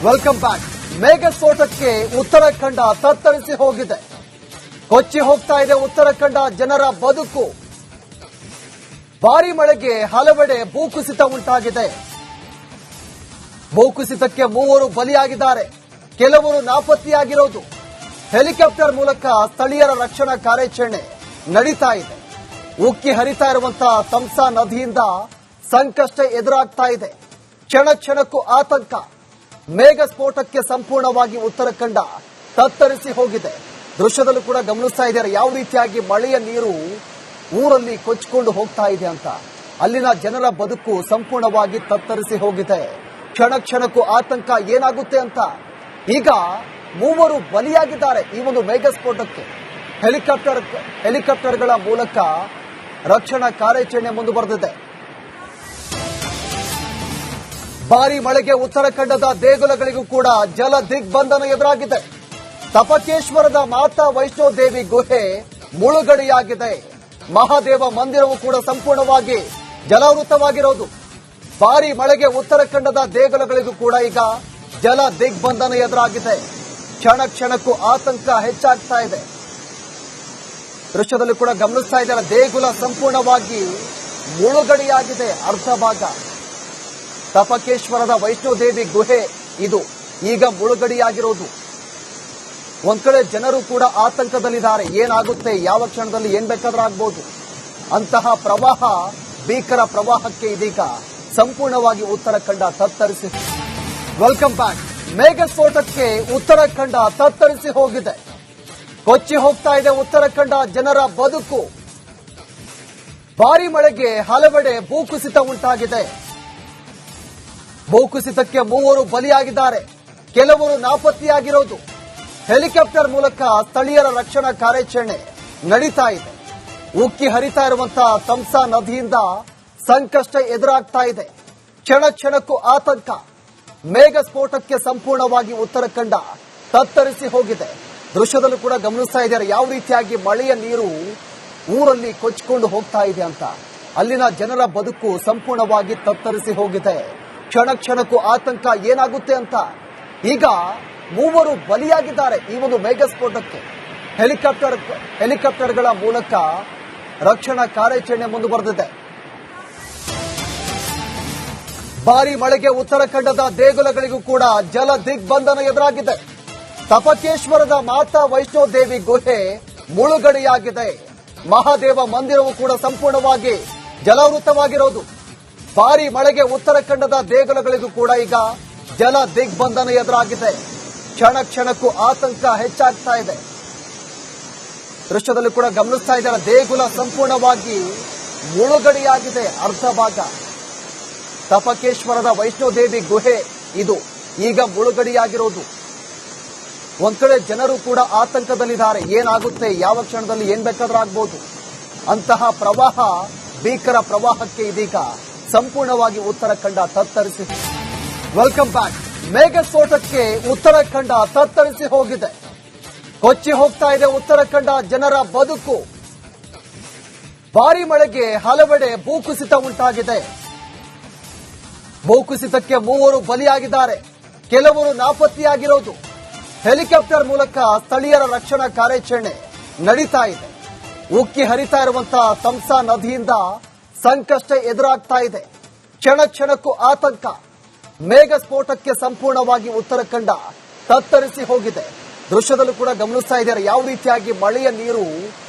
Welcome back. ಮೇಘಸ್ಫೋಟಕ್ಕೆ Uttarakhand ತತ್ತರಿಸಿ ಹೋಗಿದೆ. ಕೊಚ್ಚಿ ಹೋಗ್ತಾ ಇದೆ ಉತ್ತರಾಖಂಡ ಜನರ ಬದುಕು. ಭಾರಿ ಮಳೆಗೆ ಹಲವೆಡೆ ಭೂಕುಸಿತ ಉಂಟಾಗಿದೆ. ಭೂಕುಸಿತಕ್ಕೆ 3 ಬಲಿಯಾಗಿದ್ದಾರೆ. ಕೆಲವರು ನಾಪತ್ತೆಯಾಗಿರೋದು. ಹೆಲಿಕಾಪ್ಟರ್ ಮೂಲಕ ಸ್ಥಳೀಯರ ರಕ್ಷಣಾ ಕಾರ್ಯಾಚರಣೆ ನಡೀತಾ ಇದೆ. ಉಕ್ಕಿ ಹರಿತಾ ಇರುವಂತಹ ತಂಸಾ ನದಿಯಿಂದ ಸಂಕಷ್ಟ ಎದುರಾಗ್ತಾ ಇದೆ. ಕ್ಷಣ ಕ್ಷಣಕ್ಕೂ ಆತಂಕ. ಮೇಘಸ್ಫೋಟಕ್ಕೆ ಸಂಪೂರ್ಣವಾಗಿ ಉತ್ತರಾಖಂಡ ತತ್ತರಿಸಿ ಹೋಗಿದೆ. ದೃಶ್ಯದಲ್ಲೂ ಕೂಡ ಗಮನಿಸ್ತಾ ಇದ್ದಾರೆ ಯಾವ ರೀತಿಯಾಗಿ ಮಳೆಯ ನೀರು ಊರಲ್ಲಿ ಕೊಚ್ಚಿಕೊಂಡು ಹೋಗ್ತಾ ಇದೆ ಅಂತ. ಅಲ್ಲಿನ ಜನರ ಬದುಕು ಸಂಪೂರ್ಣವಾಗಿ ತತ್ತರಿಸಿ ಹೋಗಿದೆ. ಕ್ಷಣ ಕ್ಷಣಕ್ಕೂ ಆತಂಕ ಏನಾಗುತ್ತೆ ಅಂತ. ಈಗ 3 ಬಲಿಯಾಗಿದ್ದಾರೆ ಈ ಒಂದು ಮೇಘಸ್ಫೋಟಕ್ಕೆ. ಹೆಲಿಕಾಪ್ಟರ್ಗಳ ಮೂಲಕ ರಕ್ಷಣಾ ಕಾರ್ಯಾಚರಣೆ ಮುಂದುವರೆದಿದೆ. ಭಾರಿ ಮಳೆಗೆ ಉತ್ತರಾಖಂಡದ ದೇಗುಲಗಳಿಗೂ ಕೂಡ ಜಲ ದಿಗ್ಬಂಧನ ಎದುರಾಗಿದೆ. ತಪಕೇಶ್ವರದ ಮಾತಾ ವೈಷ್ಣೋ ದೇವಿ ಗುಹೆ ಮುಳುಗಡೆಯಾಗಿದೆ. ಮಹಾದೇವ ಮಂದಿರವು ಕೂಡ ಸಂಪೂರ್ಣವಾಗಿ ಜಲಾವೃತವಾಗಿರೋದು. ಭಾರಿ ಮಳೆಗೆ ಉತ್ತರಾಖಂಡದ ದೇಗುಲಗಳಿಗೂ ಕೂಡ ಈಗ ಜಲ ದಿಗ್ಬಂಧನ ಎದುರಾಗಿದೆ. ಕ್ಷಣ ಕ್ಷಣಕ್ಕೂ ಆತಂಕ ಹೆಚ್ಚಾಗ್ತಾ ಇದೆ. ದೃಶ್ಯದಲ್ಲಿ ಕೂಡ ಗಮನಿಸ್ತಾ ಇದ್ದಾರೆ ದೇಗುಲ ಸಂಪೂರ್ಣವಾಗಿ ಮುಳುಗಡೆಯಾಗಿದೆ. ಅರ್ಧ ಭಾಗ ತಪಕೇಶ್ವರದ ವೈಷ್ಣೋದೇವಿ ಗುಹೆ ಇದು ಈಗ ಮುಳುಗಡೆಯಾಗಿರೋದು. ಒಂದ್ ಕಡೆ ಜನರು ಕೂಡ ಆತಂಕದಲ್ಲಿದ್ದಾರೆ. ಏನಾಗುತ್ತೆ, ಯಾವ ಕ್ಷಣದಲ್ಲಿ ಏನ್ ಬೇಕಾದ್ರೂ ಆಗ್ಬೋದು. ಅಂತಹ ಪ್ರವಾಹ, ಭೀಕರ ಪ್ರವಾಹಕ್ಕೆ ಇದೀಗ ಸಂಪೂರ್ಣವಾಗಿ ಉತ್ತರಾಖಂಡ ತತ್ತರಿಸಿ. Welcome back. ಮೇಘಸ್ಫೋಟಕ್ಕೆ ಉತ್ತರಾಖಂಡ ತತ್ತರಿಸಿ ಹೋಗಿದೆ. ಕೊಚ್ಚಿ ಹೋಗ್ತಾ ಇದೆ ಉತ್ತರಾಖಂಡ ಜನರ ಬದುಕು. ಭಾರಿ ಮಳೆಗೆ ಹಲವೆಡೆ ಭೂಕುಸಿತ ಉಂಟಾಗಿದೆ. ಭೂಕುಸಿತಕ್ಕೆ 3 ಬಲಿಯಾಗಿದ್ದಾರೆ. ಕೆಲವರು ನಾಪತ್ತೆಯಾಗಿರೋದು. ಹೆಲಿಕಾಪ್ಟರ್ ಮೂಲಕ ಸ್ಥಳೀಯರ ರಕ್ಷಣಾ ಕಾರ್ಯಾಚರಣೆ ನಡೀತಾ ಇದೆ. ಉಕ್ಕಿ ಹರಿತಾ ಇರುವಂತಹ ತಂಸಾ ನದಿಯಿಂದ ಸಂಕಷ್ಟ ಎದುರಾಗ್ತಾ ಇದೆ. ಕ್ಷಣ ಕ್ಷಣಕ್ಕೂ ಆತಂಕ. ಮೇಘಸ್ಫೋಟಕ್ಕೆ ಸಂಪೂರ್ಣವಾಗಿ ಉತ್ತರಾಖಂಡ ತತ್ತರಿಸಿ ಹೋಗಿದೆ. ದೃಶ್ಯದಲ್ಲೂ ಕೂಡ ಗಮನಿಸ್ತಾ ಇದ್ದಾರೆ ಯಾವ ರೀತಿಯಾಗಿ ಮಳೆಯ ನೀರು ಊರಲ್ಲಿ ಕೊಚ್ಚಿಕೊಂಡು ಹೋಗ್ತಾ ಇದೆ ಅಂತ. ಅಲ್ಲಿನ ಜನರ ಬದುಕು ಸಂಪೂರ್ಣವಾಗಿ ತತ್ತರಿಸಿ ಹೋಗಿದೆ. ಕ್ಷಣ ಕ್ಷಣಕ್ಕೂ ಆತಂಕ ಏನಾಗುತ್ತೆ ಅಂತ. ಈಗ 3 ಬಲಿಯಾಗಿದ್ದಾರೆ ಈ ಒಂದು ಮೇಘಸ್ಫೋಟಕ್ಕೆ. ಹೆಲಿಕಾಪ್ಟರ್ಗಳ ಮೂಲಕ ರಕ್ಷಣಾ ಕಾರ್ಯಾಚರಣೆ ಮುಂದುವರೆದಿದೆ. ಭಾರಿ ಮಳೆಗೆ ಉತ್ತರಾಖಂಡದ ದೇಗುಲಗಳಿಗೂ ಕೂಡ ಜಲ ದಿಗ್ಬಂಧನ ಎದುರಾಗಿದೆ. ತಪಕೇಶ್ವರದ ಮಾತಾ ವೈಷ್ಣೋ ದೇವಿ ಗುಹೆ ಮುಳುಗಡೆಯಾಗಿದೆ. ಮಹಾದೇವ ಮಂದಿರವು ಕೂಡ ಸಂಪೂರ್ಣವಾಗಿ ಜಲಾವೃತವಾಗಿರೋದು. ಭಾರಿ ಮಳೆಗೆ ಉತ್ತರಾಖಂಡದ ದೇಗುಲಗಳಿಗೂ ಕೂಡ ಈಗ ಜಲ ದಿಗ್ಬಂಧನ ಎದುರಾಗಿದೆ. ಕ್ಷಣ ಕ್ಷಣಕ್ಕೂ ಆತಂಕ ಹೆಚ್ಚಾಗ್ತಾ ಇದೆ. ದೃಶ್ಯದಲ್ಲಿ ಕೂಡ ಗಮನಿಸ್ತಾ ಇದ್ದಾರೆ ದೇಗುಲ ಸಂಪೂರ್ಣವಾಗಿ ಮುಳುಗಡೆಯಾಗಿದೆ. ಅರ್ಧ ಭಾಗ ತಪಕೇಶ್ವರದ ವೈಷ್ಣೋದೇವಿ ಗುಹೆ ಇದು ಈಗ ಮುಳುಗಡೆಯಾಗಿರೋದು. ಒಂದ್ ಕಡೆ ಜನರು ಕೂಡ ಆತಂಕದಲ್ಲಿದ್ದಾರೆ. ಏನಾಗುತ್ತೆ, ಯಾವ ಕ್ಷಣದಲ್ಲಿ ಏನ್ ಬೇಕಾದ್ರೂ ಆಗ್ಬೋದು. ಅಂತಹ ಪ್ರವಾಹ, ಭೀಕರ ಪ್ರವಾಹಕ್ಕೆ ಇದೀಗ ಸಂಪೂರ್ಣವಾಗಿ ಉತ್ತರಾಖಂಡ ತತ್ತರಿಸಿ. Welcome back. ಮೇಘಸ್ಫೋಟಕ್ಕೆ ಉತ್ತರಾಖಂಡ ತತ್ತರಿಸಿ ಹೋಗಿದೆ. ಕೊಚ್ಚಿ ಹೋಗ್ತಾ ಇದೆ ಉತ್ತರಾಖಂಡ ಜನರ ಬದುಕು. ಭಾರಿ ಮಳೆಗೆ ಹಲವೆಡೆ ಭೂಕುಸಿತ ಉಂಟಾಗಿದೆ. ಭೂಕುಸಿತಕ್ಕೆ 3 ಬಲಿಯಾಗಿದ್ದಾರೆ. ಕೆಲವರು ನಾಪತ್ತೆಯಾಗಿರೋದು. ಹೆಲಿಕಾಪ್ಟರ್ ಮೂಲಕ ಸ್ಥಳೀಯರ ರಕ್ಷಣಾ ಕಾರ್ಯಾಚರಣೆ ನಡೀತಾ ಇದೆ. ಉಕ್ಕಿ ಹರಿತಾ ಇರುವಂತಹ ತಂಸಾ ನದಿಯಿಂದ ಸಂಕಷ್ಟ ಎದುರಾಗ್ತಾ ಇದೆ. ಕ್ಷಣ ಕ್ಷಣಕ್ಕೂ ಆತಂಕ. ಮೇಘಸ್ಫೋಟಕ್ಕೆ ಸಂಪೂರ್ಣವಾಗಿ ಉತ್ತರಾಖಂಡ ತತ್ತರಿಸಿ ಹೋಗಿದೆ. ದೃಶ್ಯದಲ್ಲೂ ಕೂಡ ಗಮನಿಸ್ತಾ ಇದ್ದಾರೆ ಯಾವ ರೀತಿಯಾಗಿ ಮಳೆಯ ನೀರು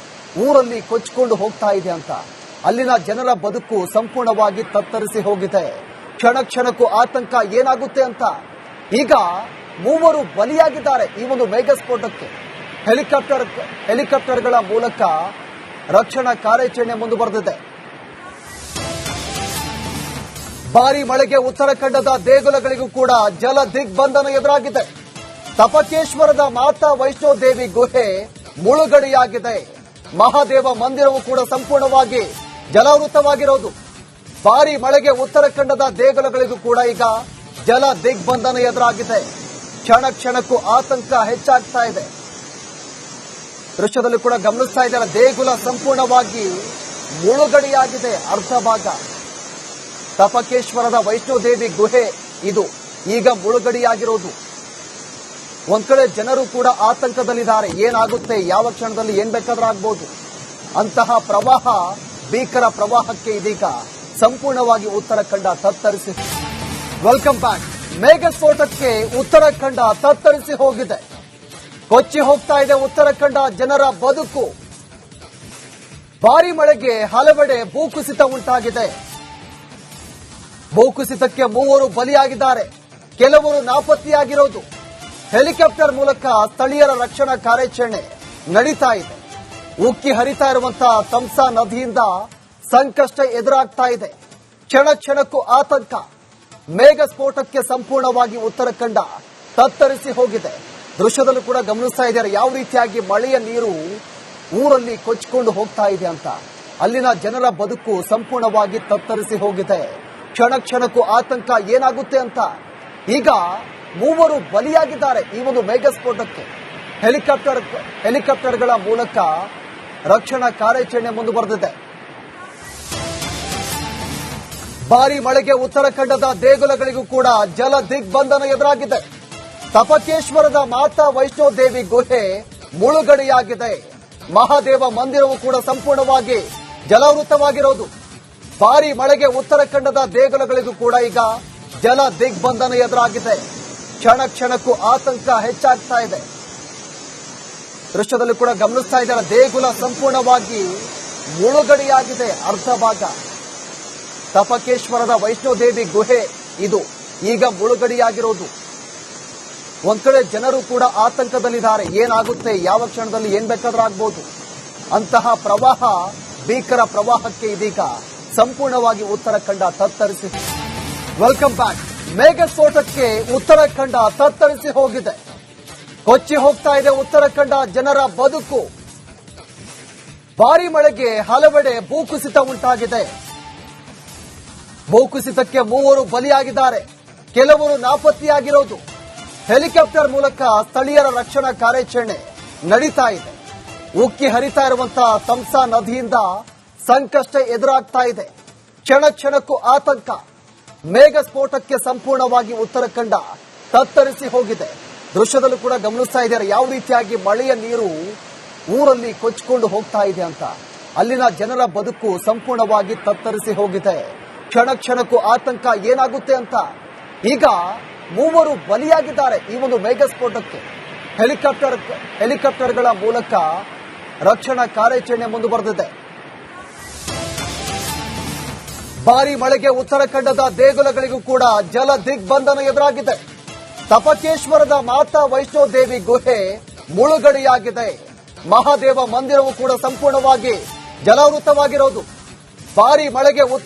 ಊರಲ್ಲಿ ಕೊಚ್ಚಿಕೊಂಡು ಹೋಗ್ತಾ ಇದೆ ಅಂತ. ಅಲ್ಲಿನ ಜನರ ಬದುಕು ಸಂಪೂರ್ಣವಾಗಿ ತತ್ತರಿಸಿ ಹೋಗಿದೆ. ಕ್ಷಣ ಕ್ಷಣಕ್ಕೂ ಆತಂಕ ಏನಾಗುತ್ತೆ ಅಂತ. ಈಗ 3 ಬಲಿಯಾಗಿದ್ದಾರೆ ಈ ಒಂದು ಮೇಘಸ್ಫೋಟಕ್ಕೆ. ಹೆಲಿಕಾಪ್ಟರ್ಗಳ ಮೂಲಕ ರಕ್ಷಣಾ ಕಾರ್ಯಾಚರಣೆ ಮುಂದುವರೆದಿದೆ. ಭಾರಿ ಮಳೆಗೆ ಉತ್ತರಾಖಂಡದ ದೇಗುಲಗಳಿಗೂ ಕೂಡ ಜಲ ದಿಗ್ಬಂಧನ ಎದುರಾಗಿದೆ. ತಪಕೇಶ್ವರದ ಮಾತಾ ವೈಷ್ಣೋ ದೇವಿ ಗುಹೆ ಮುಳುಗಡೆಯಾಗಿದೆ. ಮಹಾದೇವ ಮಂದಿರವು ಕೂಡ ಸಂಪೂರ್ಣವಾಗಿ ಜಲಾವೃತವಾಗಿರೋದು. ಭಾರಿ ಮಳೆಗೆ ಉತ್ತರಾಖಂಡದ ದೇಗುಲಗಳಿಗೂ ಕೂಡ ಈಗ ಜಲ ದಿಗ್ಬಂಧನ ಎದುರಾಗಿದೆ. ಕ್ಷಣ ಕ್ಷಣಕ್ಕೂ ಆತಂಕ ಹೆಚ್ಚಾಗ್ತಾ ಇದೆ. ದೃಶ್ಯದಲ್ಲಿ ಕೂಡ ಗಮನಿಸ್ತಾ ಇದ್ದಾರೆ ದೇಗುಲ ಸಂಪೂರ್ಣವಾಗಿ ಮುಳುಗಡೆಯಾಗಿದೆ. ಅರ್ಧ ಭಾಗ ತಪಕೇಶ್ವರದ ವೈಷ್ಣೋದೇವಿ ಗುಹೆ ಇದು ಈಗ ಮುಳುಗಡೆಯಾಗಿರೋದು. ಒಂದ್ ಕಡೆ ಜನರು ಕೂಡ ಆತಂಕದಲ್ಲಿದ್ದಾರೆ. ಏನಾಗುತ್ತೆ, ಯಾವ ಕ್ಷಣದಲ್ಲಿ ಏನ್ ಬೇಕಾದ್ರೂ ಆಗ್ಬೋದು. ಅಂತಹ ಪ್ರವಾಹ, ಭೀಕರ ಪ್ರವಾಹಕ್ಕೆ ಇದೀಗ ಸಂಪೂರ್ಣವಾಗಿ ಉತ್ತರಾಖಂಡ ತತ್ತರಿಸಿ. Welcome back. ಮೇಘಸ್ಫೋಟಕ್ಕೆ ಉತ್ತರಾಖಂಡ ತತ್ತರಿಸಿ ಹೋಗಿದೆ. ಕೊಚ್ಚಿ ಹೋಗ್ತಾ ಇದೆ ಉತ್ತರಾಖಂಡ ಜನರ ಬದುಕು. ಭಾರಿ ಮಳೆಗೆ ಹಲವೆಡೆ ಭೂಕುಸಿತ ಉಂಟಾಗಿದೆ. ಭೂಕುಸಿತಕ್ಕೆ 3 ಬಲಿಯಾಗಿದ್ದಾರೆ. ಕೆಲವರು ನಾಪತ್ತೆಯಾಗಿರೋದು. ಹೆಲಿಕಾಪ್ಟರ್ ಮೂಲಕ ಸ್ಥಳೀಯರ ರಕ್ಷಣಾ ಕಾರ್ಯಾಚರಣೆ ನಡೀತಾ ಇದೆ. ಉಕ್ಕಿ ಹರಿತಾ ಇರುವಂತಹ ತಮ್ಸಾ ನದಿಯಿಂದ ಸಂಕಷ್ಟ ಎದುರಾಗ್ತಾ ಇದೆ. ಕ್ಷಣ ಕ್ಷಣಕ್ಕೂ ಆತಂಕ. ಮೇಘ ಸ್ಫೋಟಕ್ಕೆ ಸಂಪೂರ್ಣವಾಗಿ ಉತ್ತರಾಖಂಡ ತತ್ತರಿಸಿ ಹೋಗಿದೆ. ದೃಶ್ಯದಲ್ಲೂ ಕೂಡ ಗಮನಿಸ್ತಾ ಇದ್ದಾರೆ ಯಾವ ರೀತಿಯಾಗಿ ಮಳೆಯ ನೀರು ಊರಲ್ಲಿ ಕೊಚ್ಚಿಕೊಂಡು ಹೋಗ್ತಾ ಇದೆ ಅಂತ. ಅಲ್ಲಿನ ಜನರ ಬದುಕು ಸಂಪೂರ್ಣವಾಗಿ ತತ್ತರಿಸಿ ಹೋಗಿದೆ. ಕ್ಷಣ ಕ್ಷಣಕ್ಕೂ ಆತಂಕ, ಏನಾಗುತ್ತೆ ಅಂತ. ಈಗ 3 ಬಲಿಯಾಗಿದ್ದಾರೆ ಈ ಒಂದು ಮೇಘಸ್ಫೋಟಕ್ಕೆ. ಹೆಲಿಕಾಪ್ಟರ್ಗಳ ಮೂಲಕ ರಕ್ಷಣಾ ಕಾರ್ಯಾಚರಣೆ ಮುಂದುವರೆದಿದೆ. ಭಾರಿ ಮಳೆಗೆ ಉತ್ತರಾಖಂಡದ ದೇಗುಲಗಳಿಗೂ ಕೂಡ ಜಲ ದಿಗ್ಬಂಧನ ಎದುರಾಗಿದೆ. ತಪಕೇಶ್ವರದ ಮಾತಾ ವೈಷ್ಣೋ ದೇವಿ ಗುಹೆ ಮುಳುಗಡೆಯಾಗಿದೆ. ಮಹಾದೇವ ಮಂದಿರವು ಕೂಡ ಸಂಪೂರ್ಣವಾಗಿ ಜಲಾವೃತವಾಗಿರೋದು. ಭಾರಿ ಮಳೆಗೆ ಉತ್ತರಾಖಂಡದ ದೇಗುಲಗಳಿಗೂ ಕೂಡ ಈಗ ಜಲ ದಿಗ್ಬಂಧನ ಎದುರಾಗಿದೆ. ಕ್ಷಣ ಕ್ಷಣಕ್ಕೂ ಆತಂಕ ಹೆಚ್ಚಾಗ್ತಾ ಇದೆ. ದೃಶ್ಯದಲ್ಲಿ ಕೂಡ ಗಮನಿಸ್ತಾ ಇದ್ದಾರೆ, ದೇಗುಲ ಸಂಪೂರ್ಣವಾಗಿ ಮುಳುಗಡೆಯಾಗಿದೆ. ಅರ್ಧ ಭಾಗ ತಪಕೇಶ್ವರದ ವೈಷ್ಣೋದೇವಿ ಗುಹೆ ಇದು ಈಗ ಮುಳುಗಡೆಯಾಗಿರೋದು. ಒಂದ್ ಕಡೆ ಜನರು ಕೂಡ ಆತಂಕದಲ್ಲಿದ್ದಾರೆ. ಏನಾಗುತ್ತೆ, ಯಾವ ಕ್ಷಣದಲ್ಲಿ ಏನ್ ಬೇಕಾದ್ರೂ ಆಗ್ಬೋದು. ಅಂತಹ ಪ್ರವಾಹ, ಭೀಕರ ಪ್ರವಾಹಕ್ಕೆ ಇದೀಗ ಸಂಪೂರ್ಣವಾಗಿ ಉತ್ತರಾಖಂಡ ತತ್ತರಿಸಿ. Welcome back. ಮೇಘಸ್ಫೋಟಕ್ಕೆ ಉತ್ತರಾಖಂಡ ತತ್ತರಿಸಿ ಹೋಗಿದೆ. ಕೊಚ್ಚಿ ಹೋಗ್ತಾ ಇದೆ ಉತ್ತರಾಖಂಡ ಜನರ ಬದುಕು. ಭಾರಿ ಮಳೆಗೆ ಹಲವೆಡೆ ಭೂಕುಸಿತ ಉಂಟಾಗಿದೆ. ಭೂಕುಸಿತಕ್ಕೆ 3 ಬಲಿಯಾಗಿದ್ದಾರೆ. ಕೆಲವರು ನಾಪತ್ತೆಯಾಗಿರೋದು. ಹೆಲಿಕಾಪ್ಟರ್ ಮೂಲಕ ಸ್ಥಳೀಯರ ರಕ್ಷಣಾ ಕಾರ್ಯಾಚರಣೆ ನಡೀತಾ ಇದೆ. ಉಕ್ಕಿ ಹರಿತಾ ಇರುವಂತಹ ತಮ್ಸಾ ನದಿಯಿಂದ ಸಂಕಷ್ಟ ಎದುರಾಗ್ತಾ ಇದೆ. ಕ್ಷಣ ಕ್ಷಣಕ್ಕೂ ಆತಂಕ. ಮೇಘ ಸ್ಫೋಟಕ್ಕೆ ಸಂಪೂರ್ಣವಾಗಿ ಉತ್ತರಾಖಂಡ ತತ್ತರಿಸಿ ಹೋಗಿದೆ. ದೃಶ್ಯದಲ್ಲೂ ಕೂಡ ಗಮನಿಸ್ತಾ ಇದ್ದಾರೆ ಯಾವ ರೀತಿಯಾಗಿ ಮಳೆಯ ನೀರು ಊರಲ್ಲಿ ಕೊಚ್ಚಿಕೊಂಡು ಹೋಗ್ತಾ ಇದೆ ಅಂತ. ಅಲ್ಲಿನ ಜನರ ಬದುಕು ಸಂಪೂರ್ಣವಾಗಿ ತತ್ತರಿಸಿ ಹೋಗಿದೆ. ಕ್ಷಣ ಕ್ಷಣಕ್ಕೂ ಆತಂಕ, ಏನಾಗುತ್ತೆ ಅಂತ. ಈಗ 3 ಬಲಿಯಾಗಿದ್ದಾರೆ ಈ ಒಂದು ಮೇಘಸ್ಫೋಟಕ್ಕೆ. ಹೆಲಿಕಾಪ್ಟರ್ಗಳ ಮೂಲಕ ರಕ್ಷಣಾ ಕಾರ್ಯಾಚರಣೆ ಮುಂದುವರೆದಿದೆ. ಭಾರಿ ಮಳೆಗೆ ಉತ್ತರಾಖಂಡದ ದೇಗುಲಗಳಿಗೂ ಕೂಡ ಜಲ ದಿಗ್ಬಂಧನ ಎದುರಾಗಿದೆ. ತಪಕೇಶ್ವರದ ಮಾತಾ ವೈಷ್ಣೋ ದೇವಿ ಗುಹೆ ಮುಳುಗಡೆಯಾಗಿದೆ. ಮಹಾದೇವ ಮಂದಿರವು ಕೂಡ ಸಂಪೂರ್ಣವಾಗಿ ಜಲಾವೃತವಾಗಿರೋದು. ಭಾರಿ ಮಳೆಗೆ